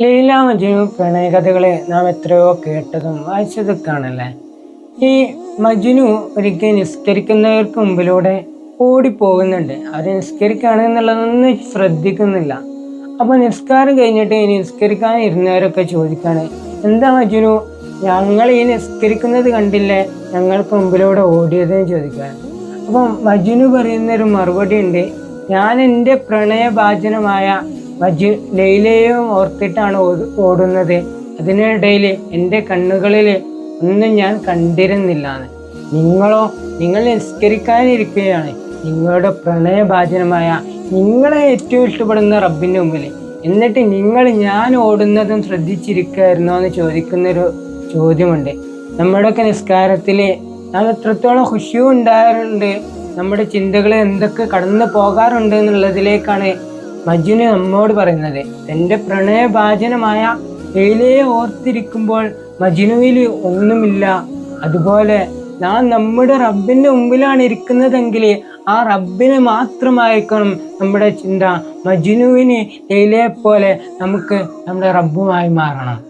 ലൈല മജ്നു പ്രണയകഥകളെ നാം എത്രയോ കേട്ടതും വായിച്ചതൊക്കെയാണല്ലേ. ഈ മജ്നു ഒരിക്കൽ നിസ്കരിക്കുന്നവർക്ക് മുമ്പിലൂടെ ഓടിപ്പോകുന്നുണ്ട്. അവർ നിസ്കരിക്കുകയാണ് എന്നുള്ളതൊന്നും ശ്രദ്ധിക്കുന്നില്ല. അപ്പൊ നിസ്കാരം കഴിഞ്ഞിട്ട് നിസ്കരിക്കാൻ ഇരുന്നവരൊക്കെ ചോദിക്കാണ്, എന്താ മജ്നു, ഞങ്ങൾ ഈ നിസ്കരിക്കുന്നത് കണ്ടില്ലേ, ഞങ്ങൾക്ക് മുമ്പിലൂടെ ഓടിയതെന്ന് ചോദിക്കാണ്. അപ്പം മജ്നു പറയുന്നൊരു മറുപടി ഉണ്ട്, ഞാൻ എൻ്റെ പ്രണയഭാജനമായ ലൈലയെയും ഓർത്തിട്ടാണ് ഓടുന്നത്. അതിനിടയിൽ എൻ്റെ കണ്ണുകളിൽ ഒന്നും ഞാൻ കണ്ടിരുന്നില്ലാന്ന്. നിങ്ങളോ, നിങ്ങൾ നിസ്കരിക്കാനിരിക്കുകയാണ് നിങ്ങളുടെ പ്രണയഭാജനമായ നിങ്ങളെ ഏറ്റവും ഇഷ്ടപ്പെടുന്ന റബ്ബിൻ്റെ മുമ്പിൽ, എന്നിട്ട് നിങ്ങൾ ഞാൻ ഓടുന്നതും ശ്രദ്ധിച്ചിരിക്കുകയായിരുന്നോ എന്ന് ചോദിക്കുന്നൊരു ചോദ്യമുണ്ട്. നമ്മുടെയൊക്കെ നിസ്കാരത്തിൽ നാം എത്രത്തോളം ഖുശൂ ഉണ്ടാകാറുണ്ട്, നമ്മുടെ ചിന്തകൾ എന്തൊക്കെ കടന്നു പോകാറുണ്ട് എന്നുള്ളതിലേക്കാണ് മജ്നു നമ്മോട് പറയുന്നത്. തൻ്റെ പ്രണയഭാജനമായ ലൈലയെ ഓർത്തിരിക്കുമ്പോൾ മജ്നുവിൽ ഒന്നുമില്ല. അതുപോലെ നാം നമ്മുടെ റബ്ബിൻ്റെ മുമ്പിലാണ് ഇരിക്കുന്നതെങ്കിൽ ആ റബ്ബിനെ മാത്രമായിരിക്കണം നമ്മുടെ ചിന്ത. മജ്നുവിന് ലൈലയെ പോലെ നമുക്ക് നമ്മുടെ റബ്ബുമായി മാറണം.